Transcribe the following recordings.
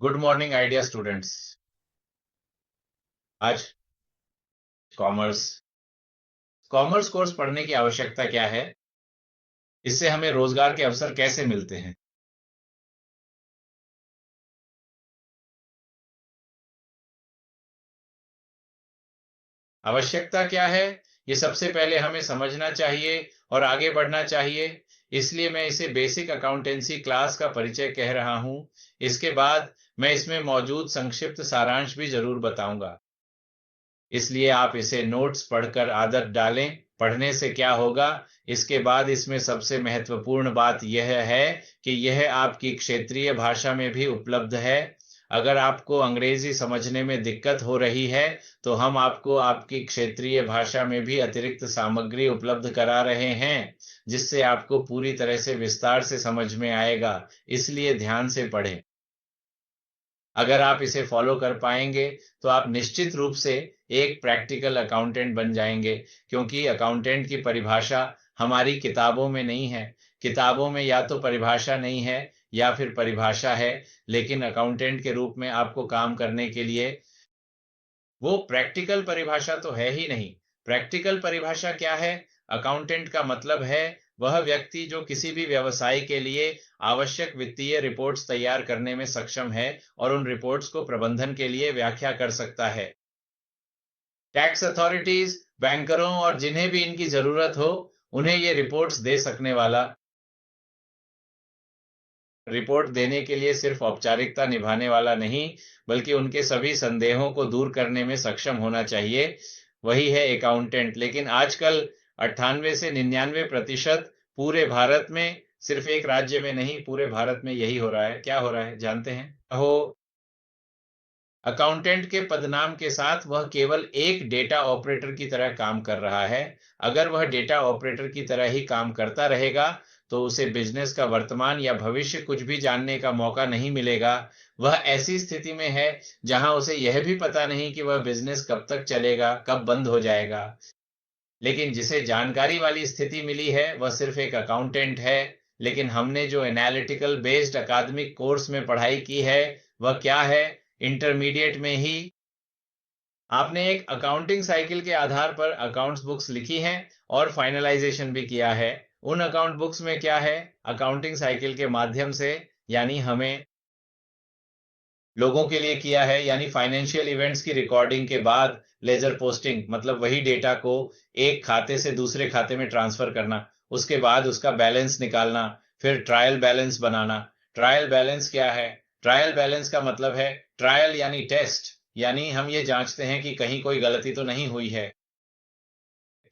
Good morning idea students. आज commerce commerce course पढ़ने की आवश्यकता क्या है, इससे हमें रोजगार के अवसर कैसे मिलते हैं। आवश्यकता क्या है, ये सबसे पहले हमें समझना चाहिए और आगे बढ़ना चाहिए। इसलिए मैं इसे बेसिक अकाउंटेंसी क्लास का परिचय कह रहा हूं। इसके बाद मैं इसमें मौजूद संक्षिप्त सारांश भी जरूर बताऊंगा। इसलिए आप इसे नोट्स पढ़कर आदत डालें। पढ़ने से क्या होगा, इसके बाद इसमें सबसे महत्वपूर्ण बात यह है कि यह आपकी क्षेत्रीय भाषा में भी उपलब्ध है। अगर आपको अंग्रेजी समझने में दिक्कत हो रही है तो हम आपको आपकी क्षेत्रीय भाषा में भी अतिरिक्त सामग्री उपलब्ध करा रहे हैं, जिससे आपको पूरी तरह से विस्तार से समझ में आएगा। इसलिए ध्यान से पढ़ें। अगर आप इसे फॉलो कर पाएंगे तो आप निश्चित रूप से एक प्रैक्टिकल अकाउंटेंट बन जाएंगे, क्योंकि अकाउंटेंट की परिभाषा हमारी किताबों में नहीं है। किताबों में या तो परिभाषा नहीं है या फिर परिभाषा है, लेकिन अकाउंटेंट के रूप में आपको काम करने के लिए वो प्रैक्टिकल परिभाषा तो है ही नहीं। प्रैक्टिकल परिभाषा क्या है? अकाउंटेंट का मतलब है वह व्यक्ति जो किसी भी व्यवसाय के लिए आवश्यक वित्तीय रिपोर्ट्स तैयार करने में सक्षम है और उन रिपोर्ट्स को प्रबंधन के लिए व्याख्या कर सकता है। टैक्स अथॉरिटीज, बैंकरों और जिन्हें भी इनकी जरूरत हो, उन्हें ये रिपोर्ट्स दे सकने वाला, रिपोर्ट देने के लिए सिर्फ औपचारिकता निभाने वाला नहीं, बल्कि उनके सभी संदेहों को दूर करने में सक्षम होना चाहिए, वही है अकाउंटेंट। लेकिन आजकल 98 से 99% पूरे भारत में, सिर्फ एक राज्य में नहीं, पूरे भारत में यही हो रहा है। क्या हो रहा है जानते हैं? हो अकाउंटेंट के पदनाम के साथ वह केवल एक डेटा ऑपरेटर की तरह काम कर रहा है। अगर वह डेटा ऑपरेटर की तरह ही काम करता रहेगा तो उसे बिजनेस का वर्तमान या भविष्य कुछ भी जानने का मौका नहीं मिलेगा। वह ऐसी स्थिति में है जहां उसे यह भी पता नहीं कि वह बिजनेस कब तक चलेगा, कब बंद हो जाएगा। लेकिन जिसे जानकारी वाली स्थिति मिली है वह सिर्फ एक अकाउंटेंट है। लेकिन हमने जो एनालिटिकल बेस्ड अकादमिक कोर्स में पढ़ाई की है वह क्या है? इंटरमीडिएट में ही आपने एक अकाउंटिंग साइकिल के आधार पर अकाउंट्स बुक्स लिखी हैं और फाइनलाइजेशन भी किया है। उन अकाउंट बुक्स में क्या है? अकाउंटिंग साइकिल के माध्यम से, यानी हमें लोगों के लिए किया है, यानी फाइनेंशियल इवेंट्स की रिकॉर्डिंग के बाद लेजर पोस्टिंग, मतलब वही डेटा को एक खाते से दूसरे खाते में ट्रांसफर करना, उसके बाद उसका बैलेंस निकालना, फिर ट्रायल बैलेंस बनाना। ट्रायल बैलेंस क्या है? ट्रायल बैलेंस का मतलब है ट्रायल यानी टेस्ट, यानी हम ये जांचते हैं कि कहीं कोई गलती तो नहीं हुई है,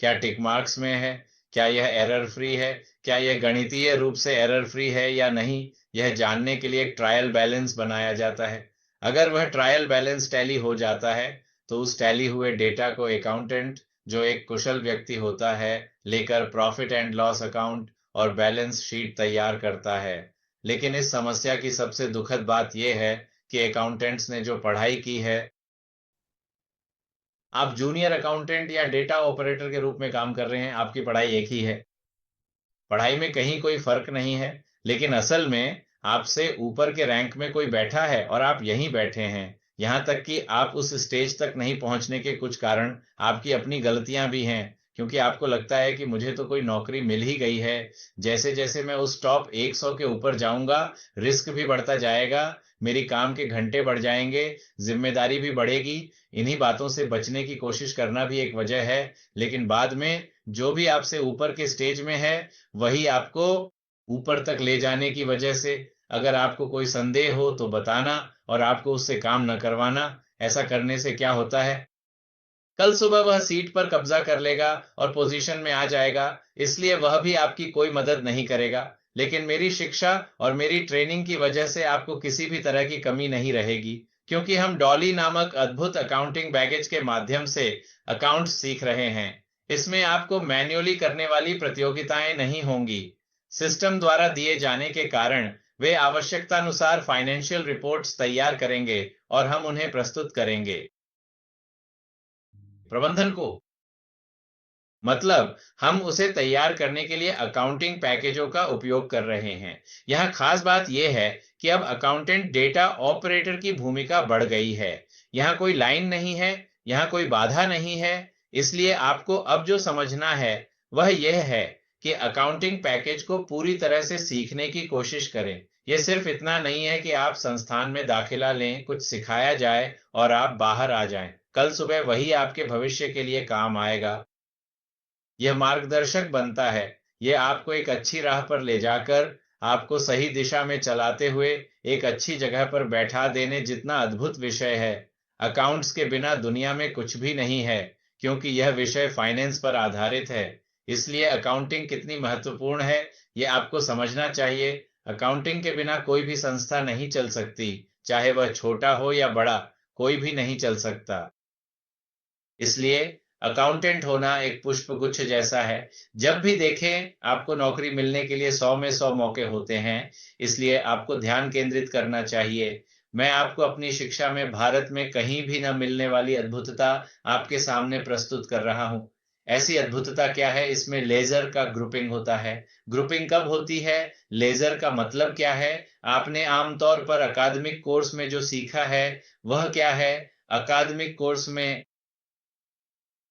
क्या टिक मार्क्स में है, क्या यह एरर फ्री है, क्या यह गणितीय रूप से एरर फ्री है या नहीं। यह जानने के लिए एक ट्रायल बैलेंस बनाया जाता है। अगर वह ट्रायल बैलेंस टैली हो जाता है तो उस टैली हुए डेटा को अकाउंटेंट, जो एक कुशल व्यक्ति होता है, लेकर प्रॉफिट एंड लॉस अकाउंट और बैलेंस शीट तैयार करता है। लेकिन इस समस्या की सबसे दुखद बात यह है कि अकाउंटेंट्स ने जो पढ़ाई की है, आप जूनियर अकाउंटेंट या डेटा ऑपरेटर के रूप में काम कर रहे हैं, आपकी पढ़ाई एक ही है, पढ़ाई में कहीं कोई फर्क नहीं है। लेकिन असल में आपसे ऊपर के रैंक में कोई बैठा है और आप यहीं बैठे हैं। यहां तक कि आप उस स्टेज तक नहीं पहुंचने के कुछ कारण आपकी अपनी गलतियां भी हैं, क्योंकि आपको लगता है कि मुझे तो कोई नौकरी मिल ही गई है। जैसे जैसे मैं उस टॉप 100 के ऊपर जाऊंगा, रिस्क भी बढ़ता जाएगा, मेरी काम के घंटे बढ़ जाएंगे, जिम्मेदारी भी बढ़ेगी। इन्हीं बातों से बचने की कोशिश करना भी एक वजह है। लेकिन बाद में जो भी आपसे ऊपर के स्टेज में है, वही आपको ऊपर तक ले जाने की वजह से। अगर आपको कोई संदेह हो तो बताना और आपको उससे काम न करवाना। ऐसा करने से क्या होता है, कल सुबह वह सीट पर कब्जा कर लेगा और पोजीशन में आ जाएगा, इसलिए वह भी आपकी कोई मदद नहीं करेगा। लेकिन मेरी शिक्षा और मेरी ट्रेनिंग की वजह से आपको किसी भी तरह की कमी नहीं रहेगी, क्योंकि हम डॉली नामक अद्भुत अकाउंटिंग बैगेज के माध्यम से अकाउंट्स सीख रहे हैं। इसमें आपको मैन्युअली करने वाली प्रतियोगिताएं नहीं होंगी। सिस्टम द्वारा दिए जाने के कारण वे आवश्यकतानुसार फाइनेंशियल रिपोर्ट्स तैयार करेंगे और हम उन्हें प्रस्तुत करेंगे प्रबंधन को। मतलब हम उसे तैयार करने के लिए अकाउंटिंग पैकेजों का उपयोग कर रहे हैं। यह खास बात यह है कि अब अकाउंटेंट डेटा ऑपरेटर की भूमिका बढ़ गई है। यहाँ कोई लाइन नहीं है, यहाँ कोई बाधा नहीं है। इसलिए आपको अब जो समझना है वह यह है कि अकाउंटिंग पैकेज को पूरी तरह से सीखने की कोशिश करें। यह सिर्फ इतना नहीं है कि आप संस्थान में दाखिला लें, कुछ सिखाया जाए और आप बाहर आ जाएं। कल सुबह वही आपके भविष्य के लिए काम आएगा। यह मार्गदर्शक बनता है। यह आपको एक अच्छी राह पर ले जाकर आपको सही दिशा में चलाते हुए एक अच्छी जगह पर बैठा देने जितना अद्भुत विषय है। अकाउंट्स के बिना दुनिया में कुछ भी नहीं है, क्योंकि यह विषय फाइनेंस पर आधारित है। इसलिए अकाउंटिंग कितनी महत्वपूर्ण है, यह आपको समझना चाहिए। अकाउंटिंग के बिना कोई भी संस्था नहीं चल सकती, चाहे वह छोटा हो या बड़ा, कोई भी नहीं चल सकता। इसलिए अकाउंटेंट होना एक पुष्प गुच्छ जैसा है। जब भी देखें आपको नौकरी मिलने के लिए 100 में 100 मौके होते हैं, इसलिए आपको ध्यान केंद्रित करना चाहिए। मैं आपको अपनी शिक्षा में भारत में कहीं भी न मिलने वाली अद्भुतता आपके सामने प्रस्तुत कर रहा हूं। ऐसी अद्भुतता क्या है? इसमें लेजर का ग्रुपिंग होता है। ग्रुपिंग कब होती है? लेजर का मतलब क्या है? आपने आमतौर पर अकादमिक कोर्स में जो सीखा है वह क्या है? अकादमिक कोर्स में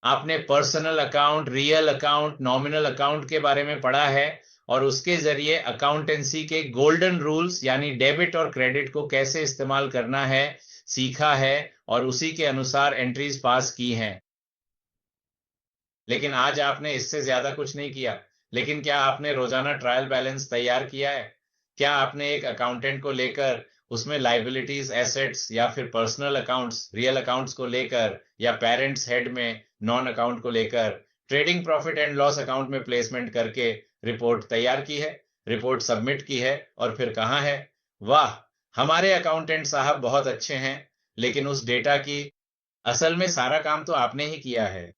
आपने personal account, real account, nominal account के बारे में पढ़ा है और उसके जरिए अकाउंटेंसी के गोल्डन रूल्स यानी डेबिट और क्रेडिट को कैसे इस्तेमाल करना है सीखा है और उसी के अनुसार एंट्रीज पास की हैं। लेकिन आज आपने इससे ज्यादा कुछ नहीं किया। लेकिन क्या आपने रोजाना ट्रायल बैलेंस तैयार किया है? क्या आपने एक अकाउंटेंट को लेकर उसमें लाइबिलिटीज, एसेट्स या फिर पर्सनल अकाउंट्स, रियल अकाउंट्स को लेकर या पेरेंट्स हेड में नॉन अकाउंट को लेकर trading profit and loss account में प्लेसमेंट करके रिपोर्ट तैयार की है, रिपोर्ट सबमिट की है और फिर कहाँ है? वाह, हमारे अकाउंटेंट साहब बहुत अच्छे हैं, लेकिन उस डेटा की असल में सारा काम तो आपने ही किया है।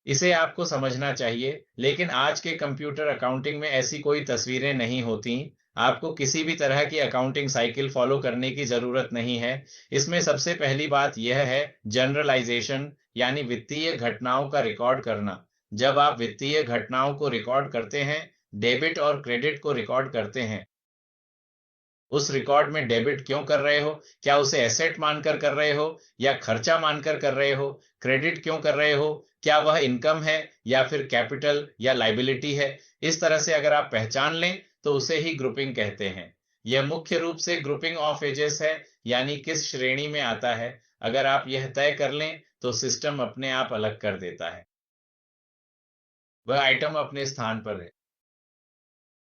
इसे आपको समझना चाहिए। लेकिन आज के कंप्यूटर अकाउंटिंग में ऐसी कोई तस्वीरें नहीं होती। आपको किसी भी तरह की अकाउंटिंग साइकिल फॉलो करने की जरूरत नहीं है। इसमें सबसे पहली बात यह है जनरलाइजेशन, यानी वित्तीय घटनाओं का रिकॉर्ड करना। जब आप वित्तीय घटनाओं को रिकॉर्ड करते हैं, डेबिट और क्रेडिट को रिकॉर्ड करते हैं, उस रिकॉर्ड में डेबिट क्यों कर रहे हो? क्या उसे एसेट मानकर कर रहे हो या खर्चा मानकर कर रहे हो? क्रेडिट क्यों कर रहे हो? क्या वह इनकम है या फिर कैपिटल या लाइबिलिटी है? इस तरह से अगर आप पहचान लें तो उसे ही ग्रुपिंग कहते हैं। यह मुख्य रूप से ग्रुपिंग ऑफ एजेस है, यानी किस श्रेणी में आता है। अगर आप यह तय कर लें तो सिस्टम अपने आप अलग कर देता है। वह आइटम अपने स्थान पर है।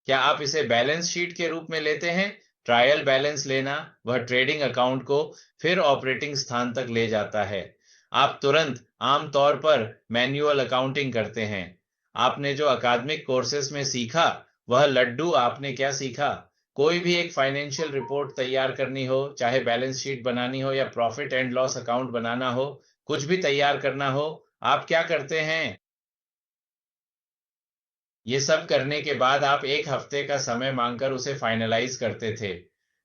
क्या आप इसे बैलेंस शीट के रूप में लेते हैं? ट्रायल बैलेंस लेना वह ट्रेडिंग अकाउंट को फिर ऑपरेटिंग स्थान तक ले जाता है। आप तुरंत आम तौर पर मैन्युअल अकाउंटिंग करते हैं। आपने जो अकादमिक कोर्सेज में सीखा वह लड्डू आपने क्या सीखा? कोई भी एक फाइनेंशियल रिपोर्ट तैयार करनी हो, चाहे बैलेंस शीट बनानी हो या प्रॉफिट एंड लॉस अकाउंट बनाना हो, कुछ भी तैयार करना हो, आप क्या करते हैं? ये सब करने के बाद आप 1 हफ्ते का समय मांगकर उसे फाइनलाइज करते थे।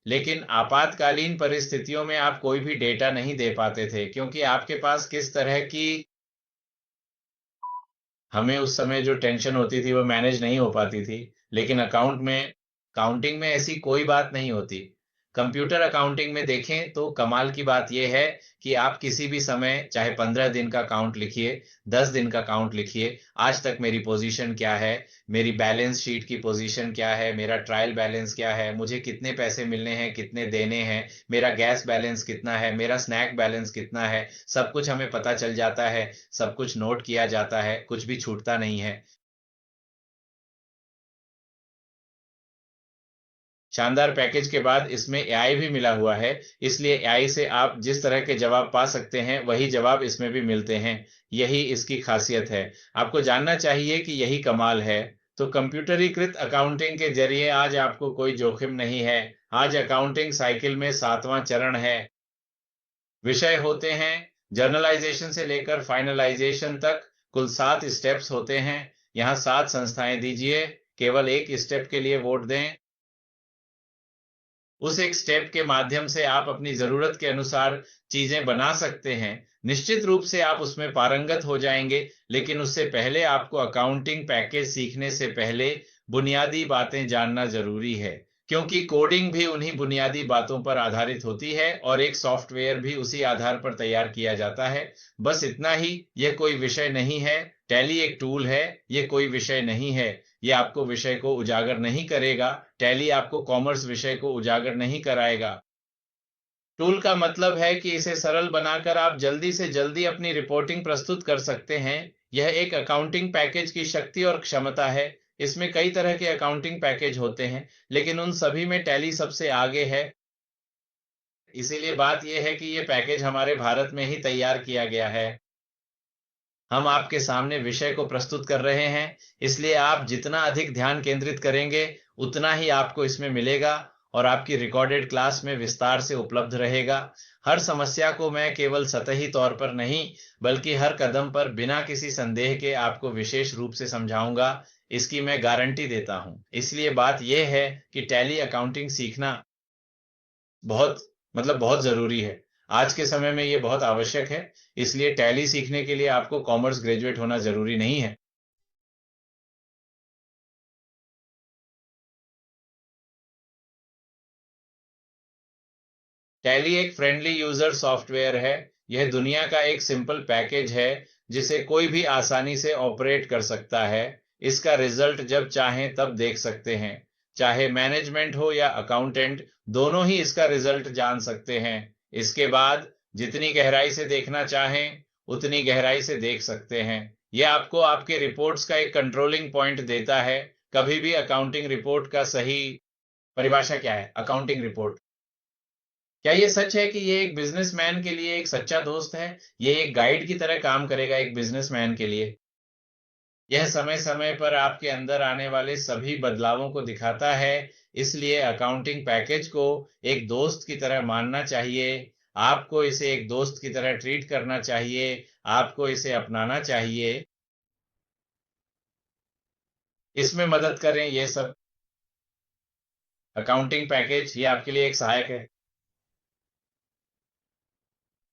लेकिन आपातकालीन परिस्थितियों में आप कोई भी डेटा नहीं दे पाते थे, क्योंकि आपके पास किस तरह की हमें उस समय जो टेंशन होती थी वो मैनेज नहीं हो पाती थी। लेकिन काउंटिंग में ऐसी कोई बात नहीं होती। कंप्यूटर अकाउंटिंग में देखें तो कमाल की बात यह है कि आप किसी भी समय चाहे 15 दिन का काउंट लिखिए, 10 दिन का काउंट लिखिए, आज तक मेरी पोजीशन क्या है, मेरी बैलेंस शीट की पोजीशन क्या है, मेरा ट्रायल बैलेंस क्या है, मुझे कितने पैसे मिलने हैं, कितने देने हैं, मेरा गैस बैलेंस कितना है, मेरा स्नैक बैलेंस कितना है, सब कुछ हमें पता चल जाता है, सब कुछ नोट किया जाता है, कुछ भी छूटता नहीं है। शानदार पैकेज के बाद इसमें एआई भी मिला हुआ है, इसलिए एआई से आप जिस तरह के जवाब पा सकते हैं वही जवाब इसमें भी मिलते हैं। यही इसकी खासियत है। आपको जानना चाहिए कि यही कमाल है। तो कंप्यूटरीकृत अकाउंटिंग के जरिए आज आपको कोई जोखिम नहीं है। आज अकाउंटिंग साइकिल में 7वां चरण है। विषय होते हैं जर्नलाइजेशन से लेकर फाइनलाइजेशन तक, कुल 7 स्टेप्स होते हैं। यहाँ 7 संस्थाएं दीजिए, केवल एक स्टेप के लिए वोट दें। उस एक स्टेप के माध्यम से आप अपनी जरूरत के अनुसार चीजें बना सकते हैं। निश्चित रूप से आप उसमें पारंगत हो जाएंगे, लेकिन उससे पहले आपको अकाउंटिंग पैकेज सीखने से पहले बुनियादी बातें जानना जरूरी है। क्योंकि कोडिंग भी उन्हीं बुनियादी बातों पर आधारित होती है और एक सॉफ्टवेयर भी उसी आधार पर तैयार किया जाता है। बस इतना ही, यह कोई विषय नहीं है। टैली एक टूल है, यह कोई विषय नहीं है। यह आपको विषय को उजागर नहीं करेगा। टैली आपको कॉमर्स विषय को उजागर नहीं कराएगा। टूल का मतलब है कि इसे सरल बनाकर आप जल्दी से जल्दी अपनी रिपोर्टिंग प्रस्तुत कर सकते हैं। यह एक अकाउंटिंग पैकेज की शक्ति और क्षमता है। इसमें कई तरह के अकाउंटिंग पैकेज होते हैं, लेकिन उन सभी में टैली सबसे आगे है। इसीलिए बात यह है कि यह पैकेज हमारे भारत में ही तैयार किया गया है। हम आपके सामने विषय को प्रस्तुत कर रहे हैं, इसलिए आप जितना अधिक ध्यान केंद्रित करेंगे, उतना ही आपको इसमें मिलेगा और आपकी रिकॉर्डेड क्लास में विस्तार से उपलब्ध रहेगा। हर समस्या को मैं केवल सतही तौर पर नहीं, बल्कि हर कदम पर बिना किसी संदेह के आपको विशेष रूप से समझाऊंगा। इसकी मैं गारंटी देता हूं। इसलिए बात यह है कि टैली अकाउंटिंग सीखना बहुत बहुत ज़रूरी है। आज के समय में ये बहुत आवश्यक है, इसलिए टैली सीखने के लिए आपको कॉमर्स ग्रेजुएट होना ज़रूरी नहीं है। टैली एक फ्रेंडली यूजर सॉफ्टवेयर है। यह दुनिया का एक सिंपल पैकेज है, जिसे कोई भी आसानी से ऑपरेट कर सकता है। इसका रिजल्ट जब चाहें तब देख सकते हैं। चाहे मैनेजमेंट हो या अकाउंटेंट, दोनों ही इसका रिजल्ट जान सकते हैं। इसके बाद जितनी गहराई से देखना चाहें, उतनी गहराई से देख सकते हैं। यह आपको आपके रिपोर्ट्स का एक कंट्रोलिंग पॉइंट देता है। कभी भी अकाउंटिंग रिपोर्ट का सही परिभाषा क्या है? अकाउंटिंग रिपोर्ट, क्या ये सच है कि ये एक बिजनेसमैन के लिए एक सच्चा दोस्त है? ये एक गाइड की तरह काम करेगा एक बिजनेसमैन के लिए। यह समय समय पर आपके अंदर आने वाले सभी बदलावों को दिखाता है। इसलिए अकाउंटिंग पैकेज को एक दोस्त की तरह मानना चाहिए। आपको इसे एक दोस्त की तरह ट्रीट करना चाहिए। आपको इसे अपनाना चाहिए। इसमें मदद करें ये सब अकाउंटिंग पैकेज, ये आपके लिए एक सहायक है।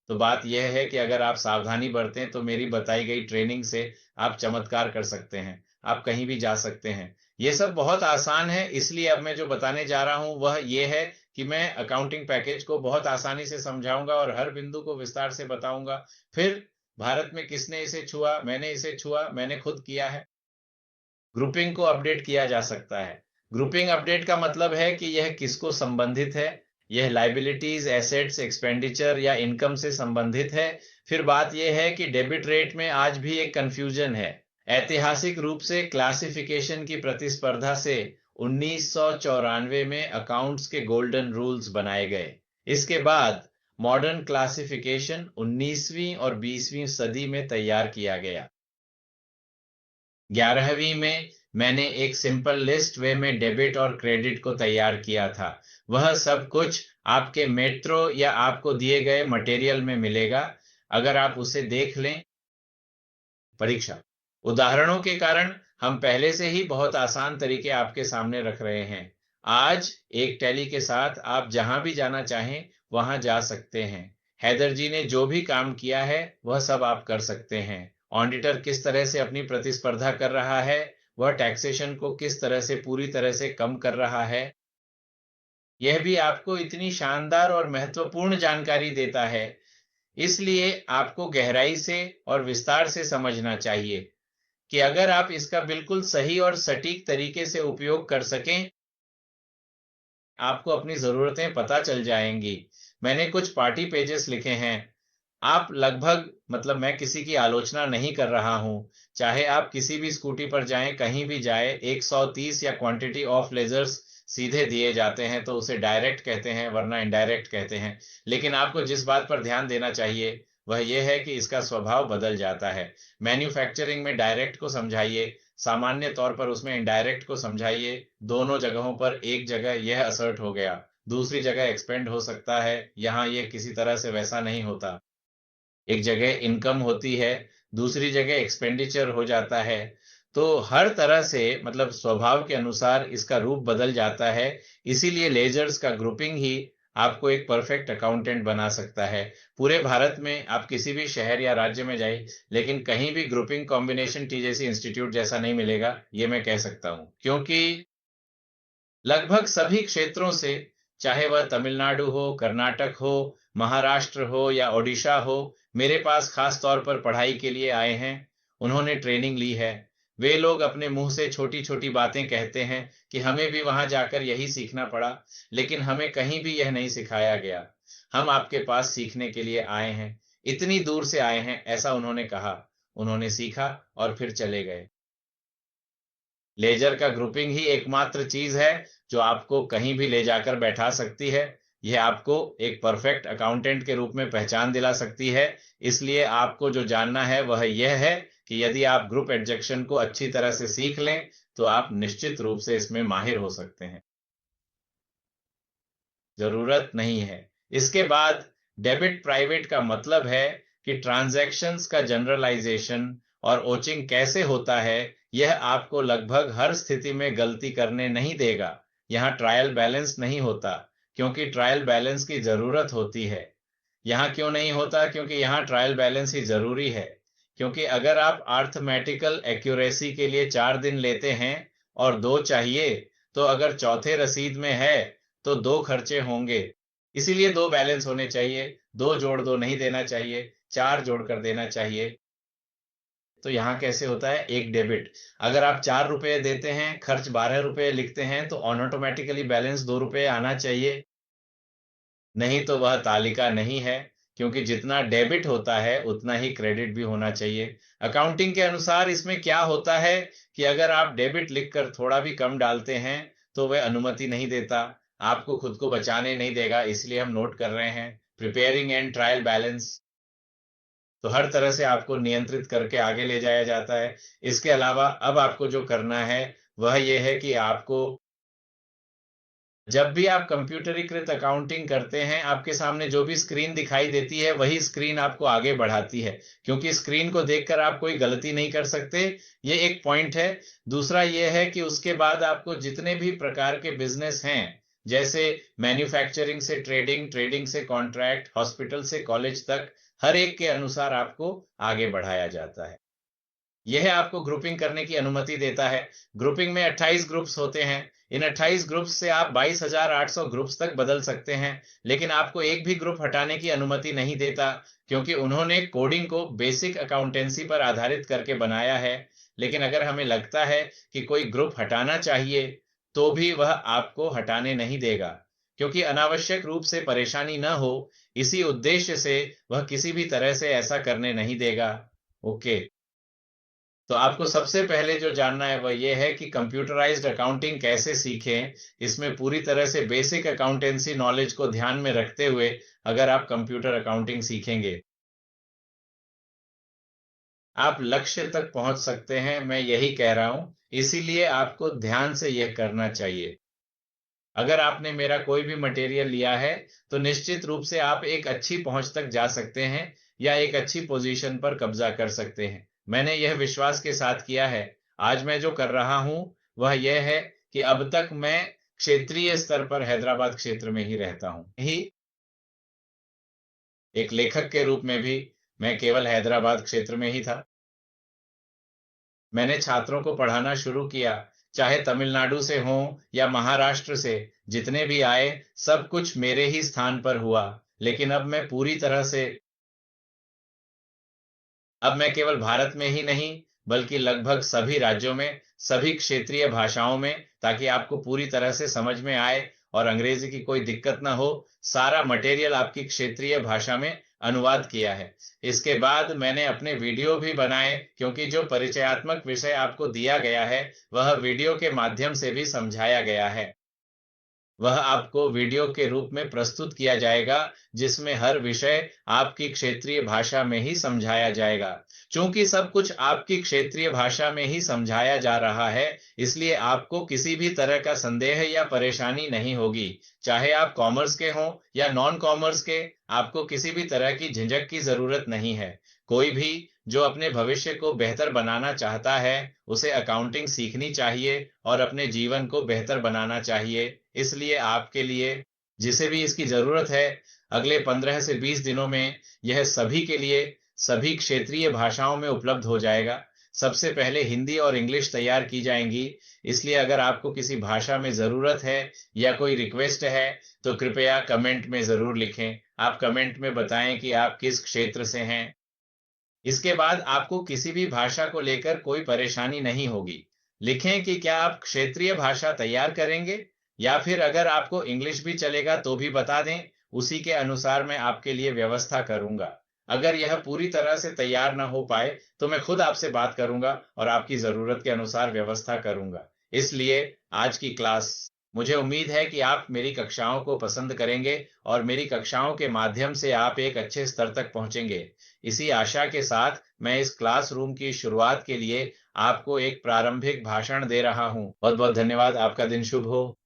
तो बात यह है कि अगर आप सावधानी बरतें तो मेरी बताई गई ट्रेनिंग से आप चमत्कार कर सकते हैं। आप कहीं भी जा सकते हैं। ये सब बहुत आसान है, इसलिए अब मैं जो बताने जा रहा हूं वह ये है कि मैं अकाउंटिंग पैकेज को बहुत आसानी से समझाऊंगा और हर बिंदु को विस्तार से बताऊंगा। फिर भारत में किसने इसे छुआ? मैंने इसे छुआ, मैंने खुद किया है। ग्रुपिंग को अपडेट किया जा सकता है। ग्रुपिंग अपडेट का मतलब है कि यह किसको संबंधित है। यह लाइबिलिटीज, एसेट्स, एक्सपेंडिचर या इनकम से संबंधित है। फिर बात यह है कि डेबिट रेट में आज भी एक कंफ्यूजन है। ऐतिहासिक रूप से क्लासिफिकेशन की प्रतिस्पर्धा से 1994 में अकाउंट्स के गोल्डन रूल्स बनाए गए। इसके बाद मॉडर्न क्लासिफिकेशन 19वीं और 20वीं सदी में तैयार किया गया। 11वीं में मैंने एक सिंपल लिस्ट वे में डेबिट और क्रेडिट को तैयार किया था। वह सब कुछ आपके मेट्रो या आपको दिए गए मटेरियल में मिलेगा, अगर आप उसे देख लें। परीक्षा उदाहरणों के कारण हम पहले से ही बहुत आसान तरीके आपके सामने रख रहे हैं। आज एक टैली के साथ आप जहां भी जाना चाहें वहां जा सकते हैं। हैदर जी ने जो भी काम किया है वह सब आप कर सकते हैं। ऑडिटर किस तरह से अपनी प्रतिस्पर्धा कर रहा है, वह टैक्सेशन को किस तरह से पूरी तरह से कम कर रहा है, यह भी आपको इतनी शानदार और महत्वपूर्ण जानकारी देता है। इसलिए आपको गहराई से और विस्तार से समझना चाहिए कि अगर आप इसका बिल्कुल सही और सटीक तरीके से उपयोग कर सकें, आपको अपनी ज़रूरतें पता चल जाएंगी। मैंने कुछ पार्टी पेजेस लिखे हैं। आप लगभग मैं किसी की आलोचना नहीं कर रहा हूं। चाहे आप किसी भी स्कूटी पर जाएं, कहीं भी जाएं, 130 या क्वांटिटी ऑफ लेजर्स सीधे दिए जाते हैं तो उसे डायरेक्ट कहते हैं, वरना इनडायरेक्ट कहते हैं। लेकिन आपको जिस बात पर ध्यान देना चाहिए वह यह है कि इसका स्वभाव बदल जाता है। मैन्युफैक्चरिंग में डायरेक्ट को समझाइए, सामान्य तौर पर उसमें इनडायरेक्ट को समझाइए। दोनों जगहों पर एक जगह यह असर्ट हो गया, दूसरी जगह एक्सपेंड हो सकता है। यहाँ यह किसी तरह से वैसा नहीं होता। एक जगह इनकम होती है, दूसरी जगह एक्सपेंडिचर हो जाता है। तो हर तरह से स्वभाव के अनुसार इसका रूप बदल जाता है। इसीलिए लेजर्स का ग्रुपिंग ही आपको एक परफेक्ट अकाउंटेंट बना सकता है। पूरे भारत में आप किसी भी शहर या राज्य में जाइए, लेकिन कहीं भी ग्रुपिंग कॉम्बिनेशन टी जैसी इंस्टीट्यूट जैसा नहीं मिलेगा, ये मैं कह सकता हूँ। क्योंकि लगभग सभी क्षेत्रों से, चाहे वह तमिलनाडु हो, कर्नाटक हो, महाराष्ट्र हो या ओडिशा हो, मेरे पास खास तौर पर पढ़ाई के लिए आए हैं। उन्होंने ट्रेनिंग ली है। वे लोग अपने मुंह से छोटी-छोटी बातें कहते हैं कि हमें भी वहां जाकर यही सीखना पड़ा, लेकिन हमें कहीं भी यह नहीं सिखाया गया। हम आपके पास सीखने के लिए आए हैं, इतनी दूर से आए हैं, ऐसा उन्होंने कहा। उन्होंने सीखा और फिर चले गए। लेजर का ग्रुपिंग ही एकमात्र चीज है जो आपको कहीं भी ले जाकर बैठा सकती है। यह आपको एक परफेक्ट अकाउंटेंट के रूप में पहचान दिला सकती है। इसलिए आपको जो जानना है वह यह है कि यदि आप ग्रुप एडजक्शन को अच्छी तरह से सीख लें तो आप निश्चित रूप से इसमें माहिर हो सकते हैं। जरूरत नहीं है। इसके बाद डेबिट प्राइवेट का मतलब है कि ट्रांजैक्शंस का जनरलाइजेशन और ओचिंग कैसे होता है, यह आपको लगभग हर स्थिति में गलती करने नहीं देगा। यहाँ ट्रायल बैलेंस नहीं होता, क्योंकि ट्रायल बैलेंस की जरूरत होती है। यहाँ क्यों नहीं होता? क्योंकि यहाँ ट्रायल बैलेंस ही जरूरी है। क्योंकि अगर आप अर्थमेटिकल एक्यूरेसी के लिए 4 दिन लेते हैं और 2 चाहिए, तो अगर चौथे रसीद में है तो 2 खर्चे होंगे। इसीलिए 2 बैलेंस होने चाहिए। 2 जोड़ 2 नहीं देना चाहिए, 4 जोड़ कर देना चाहिए। तो यहाँ कैसे होता है? एक डेबिट, अगर आप 4 रुपए देते हैं, खर्च 12 रुपए लिखते हैं, तो ऑटोमेटिकली बैलेंस 2 रुपए आना चाहिए। नहीं तो वह तालिका नहीं है, क्योंकि जितना डेबिट होता है उतना ही क्रेडिट भी होना चाहिए। अकाउंटिंग के अनुसार इसमें क्या होता है कि अगर आप डेबिट लिखकर थोड़ा भी कम डालते हैं तो वह अनुमति नहीं देता, आपको खुद को बचाने नहीं देगा। इसलिए हम नोट कर रहे हैं प्रिपेयरिंग एंड ट्रायल बैलेंस। तो हर तरह से आपको नियंत्रित करके आगे ले जाया जाता है। इसके अलावा अब आपको जो करना है वह यह है कि आपको, जब भी आप कंप्यूटरीकृत अकाउंटिंग करते हैं, आपके सामने जो भी स्क्रीन दिखाई देती है वही स्क्रीन आपको आगे बढ़ाती है, क्योंकि स्क्रीन को देखकर आप कोई गलती नहीं कर सकते। ये एक पॉइंट है। दूसरा ये है कि उसके बाद आपको जितने भी प्रकार के बिजनेस हैं, जैसे मैन्युफैक्चरिंग से ट्रेडिंग, ट्रेडिंग से कॉन्ट्रैक्ट, हॉस्पिटल से कॉलेज तक, हर एक के अनुसार आपको आगे बढ़ाया जाता है। यह आपको ग्रुपिंग करने की अनुमति देता है। ग्रुपिंग में 28 ग्रुप्स होते हैं। इन 28 ग्रुप्स से आप 22,800 ग्रुप्स तक बदल सकते हैं, लेकिन आपको एक भी ग्रुप हटाने की अनुमति नहीं देता, क्योंकि उन्होंने कोडिंग को बेसिक अकाउंटेंसी पर आधारित करके बनाया है। लेकिन अगर हमें लगता है कि कोई ग्रुप हटाना चाहिए, तो भी वह आपको हटाने नहीं देगा, क्योंकि अनावश्यक रूप से परेशानी न हो, इसी उद्देश्य से वह किसी भी तरह से ऐसा करने नहीं देगा। ओके। तो आपको सबसे पहले जो जानना है वह यह है कि कंप्यूटराइज्ड अकाउंटिंग कैसे सीखें। इसमें पूरी तरह से बेसिक अकाउंटेंसी नॉलेज को ध्यान में रखते हुए अगर आप कंप्यूटर अकाउंटिंग सीखेंगे, आप लक्ष्य तक पहुंच सकते हैं। मैं यही कह रहा हूं, इसीलिए आपको ध्यान से यह करना चाहिए। अगर आपने मेरा कोई भी मटेरियल लिया है, तो निश्चित रूप से आप एक अच्छी पहुंच तक जा सकते हैं या एक अच्छी पोजीशन पर कब्जा कर सकते हैं। मैंने यह विश्वास के साथ किया है। आज मैं जो कर रहा हूं वह यह है कि अब तक मैं क्षेत्रीय स्तर पर हैदराबाद क्षेत्र में ही रहता हूं। ही एक लेखक के रूप में भी मैं केवल हैदराबाद क्षेत्र में ही था। मैंने छात्रों को पढ़ाना शुरू किया, चाहे तमिलनाडु से हों या महाराष्ट्र से। जितने भी आए, सब कुछ मेरे ही स्थान पर हुआ। लेकिन अब मैं केवल भारत में ही नहीं, बल्कि लगभग सभी राज्यों में, सभी क्षेत्रीय भाषाओं में, ताकि आपको पूरी तरह से समझ में आए और अंग्रेजी की कोई दिक्कत ना हो, सारा मटेरियल आपकी क्षेत्रीय भाषा में अनुवाद किया है। इसके बाद मैंने अपने वीडियो भी बनाए, क्योंकि जो परिचयात्मक विषय आपको दिया गया है वह वीडियो के माध्यम से भी समझाया गया है। वह आपको वीडियो के रूप में प्रस्तुत किया जाएगा, जिसमें हर विषय आपकी क्षेत्रीय भाषा में ही समझाया जाएगा। चूंकि सब कुछ आपकी क्षेत्रीय भाषा में ही समझाया जा रहा है, इसलिए आपको किसी भी तरह का संदेह या परेशानी नहीं होगी। चाहे आप कॉमर्स के हों या नॉन कॉमर्स के, आपको किसी भी तरह की झिझक की जरूरत नहीं है। कोई भी जो अपने भविष्य को बेहतर बनाना चाहता है, उसे अकाउंटिंग सीखनी चाहिए और अपने जीवन को बेहतर बनाना चाहिए। इसलिए आपके लिए, जिसे भी इसकी जरूरत है, अगले 15 से 20 दिनों में यह सभी के लिए सभी क्षेत्रीय भाषाओं में उपलब्ध हो जाएगा। सबसे पहले हिंदी और इंग्लिश तैयार की जाएंगी। इसलिए अगर आपको किसी भाषा में ज़रूरत है या कोई रिक्वेस्ट है, तो कृपया कमेंट में ज़रूर लिखें। आप कमेंट में बताएं कि आप किस क्षेत्र से हैं। इसके बाद आपको किसी भी भाषा को लेकर कोई परेशानी नहीं होगी। लिखें कि क्या आप क्षेत्रीय भाषा तैयार करेंगे, या फिर अगर आपको इंग्लिश भी चलेगा तो भी बता दें, उसी के अनुसार मैं आपके लिए व्यवस्था करूंगा। अगर यह पूरी तरह से तैयार ना हो पाए तो मैं खुद आपसे बात करूंगा और आपकी ज़रूरत के अनुसार व्यवस्था करूंगा। इसलिए आज की क्लास, मुझे उम्मीद है कि आप मेरी कक्षाओं को पसंद करेंगे और मेरी कक्षाओं के माध्यम से आप एक अच्छे स्तर तक पहुंचेंगे। इसी आशा के साथ मैं इस क्लासरूम की शुरुआत के लिए आपको एक प्रारंभिक भाषण दे रहा हूं। बहुत बहुत धन्यवाद। आपका दिन शुभ हो।